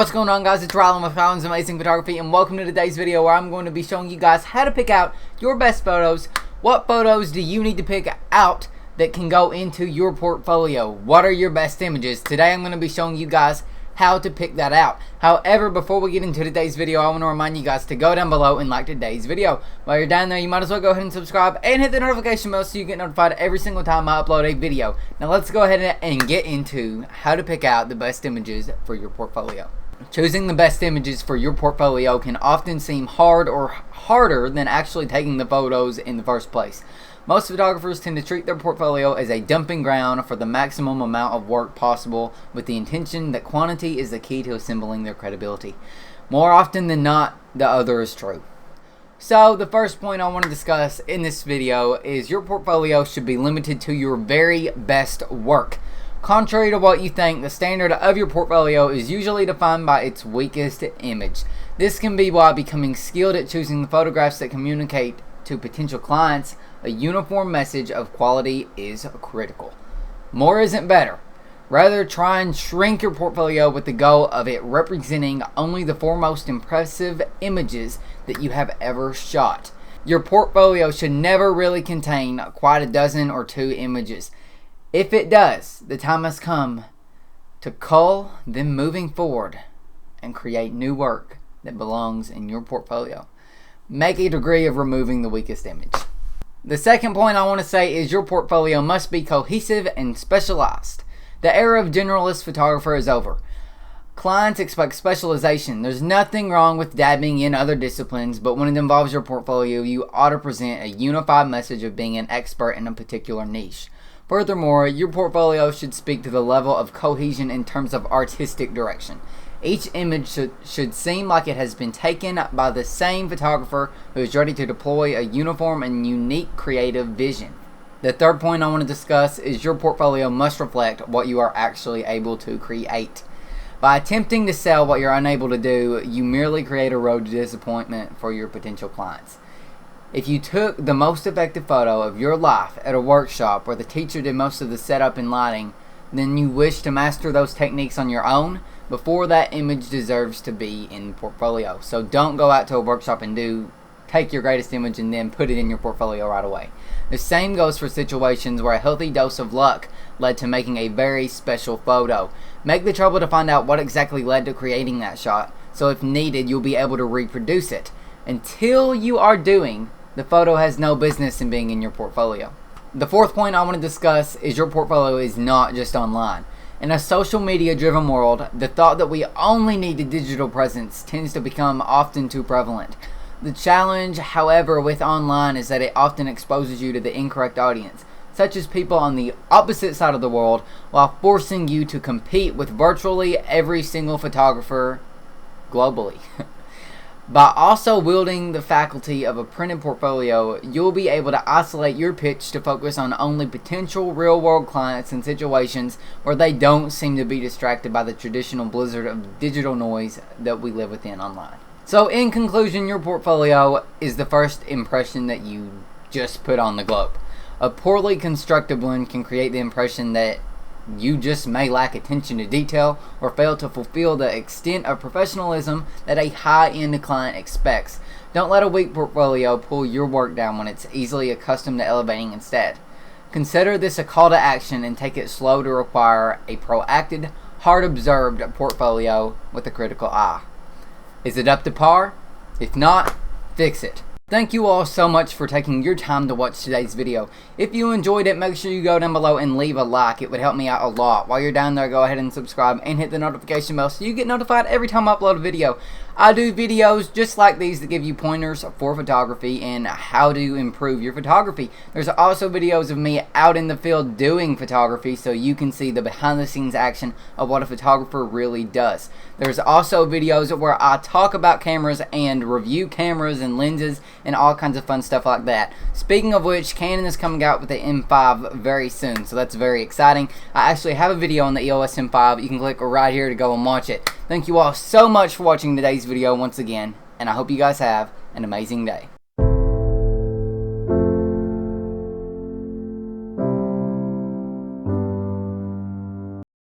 What's going on, guys? It's Rylan with Rylan's Amazing Photography, and welcome to today's video where I'm going to be showing you guys how to pick out your best photos. What photos do you need to pick out that can go into your portfolio? What are your best images? Today I'm going to be showing you guys how to pick that out. However, before we get into today's video, I want to remind you guys to go down below and like today's video. While you're down there, you might as well go ahead and subscribe and hit the notification bell so you get notified every single time I upload a video. Now let's go ahead and get into how to pick out the best images for your portfolio. Choosing the best images for your portfolio can often seem hard or harder than actually taking the photos in the first place. Most photographers tend to treat their portfolio as a dumping ground for the maximum amount of work possible, with the intention that quantity is the key to assembling their credibility. More often than not, the other is true. So the first point I want to discuss in this video is your portfolio should be limited to your very best work. Contrary to what you think, the standard of your portfolio is usually defined by its weakest image. This can be why becoming skilled at choosing the photographs that communicate to potential clients a uniform message of quality is critical. More isn't better. Rather, try and shrink your portfolio with the goal of it representing only the foremost impressive images that you have ever shot. Your portfolio should never really contain quite a dozen or two images. If it does, the time has come to cull them moving forward and create new work that belongs in your portfolio. Make a degree of removing the weakest image. The second point I want to say is your portfolio must be cohesive and specialized. The era of generalist photographer is over. Clients expect specialization. There's nothing wrong with dabbing in other disciplines, but when it involves your portfolio, you ought to present a unified message of being an expert in a particular niche. Furthermore, your portfolio should speak to the level of cohesion in terms of artistic direction. Each image should seem like it has been taken by the same photographer who is ready to deploy a uniform and unique creative vision. The third point I want to discuss is your portfolio must reflect what you are actually able to create. By attempting to sell what you're unable to do, you merely create a road to disappointment for your potential clients. If you took the most effective photo of your life at a workshop where the teacher did most of the setup and lighting, then you wish to master those techniques on your own before that image deserves to be in the portfolio. So don't go out to a workshop and take your greatest image and then put it in your portfolio right away. The same goes for situations where a healthy dose of luck led to making a very special photo. Make the trouble to find out what exactly led to creating that shot, so if needed, you'll be able to reproduce it. Until you are doing, the photo has no business in being in your portfolio. The fourth point I want to discuss is your portfolio is not just online. In a social media driven world, the thought that we only need a digital presence tends to become often too prevalent. The challenge, however, with online is that it often exposes you to the incorrect audience, such as people on the opposite side of the world, while forcing you to compete with virtually every single photographer globally. By also wielding the faculty of a printed portfolio, you'll be able to isolate your pitch to focus on only potential real-world clients in situations where they don't seem to be distracted by the traditional blizzard of digital noise that we live within online. So in conclusion, your portfolio is the first impression that you just put on the globe. A poorly constructed one can create the impression that you just may lack attention to detail or fail to fulfill the extent of professionalism that a high-end client expects. Don't let a weak portfolio pull your work down when it's easily accustomed to elevating instead. Consider this a call to action and take it slow to require a proactive, hard-observed portfolio with a critical eye. Is it up to par? If not, fix it. Thank you all so much for taking your time to watch today's video. If you enjoyed it, make sure you go down below and leave a like. It would help me out a lot. While you're down there, go ahead and subscribe and hit the notification bell so you get notified every time I upload a video. I do videos just like these that give you pointers for photography and how to improve your photography. There's also videos of me out in the field doing photography so you can see the behind the scenes action of what a photographer really does. There's also videos where I talk about cameras and review cameras and lenses and all kinds of fun stuff like that. Speaking of which, Canon is coming out with the M5 very soon, so that's very exciting. I actually have a video on the EOS M5. You can click right here to go and watch it. Thank you all so much for watching today's video once again, and I hope you guys have an amazing day.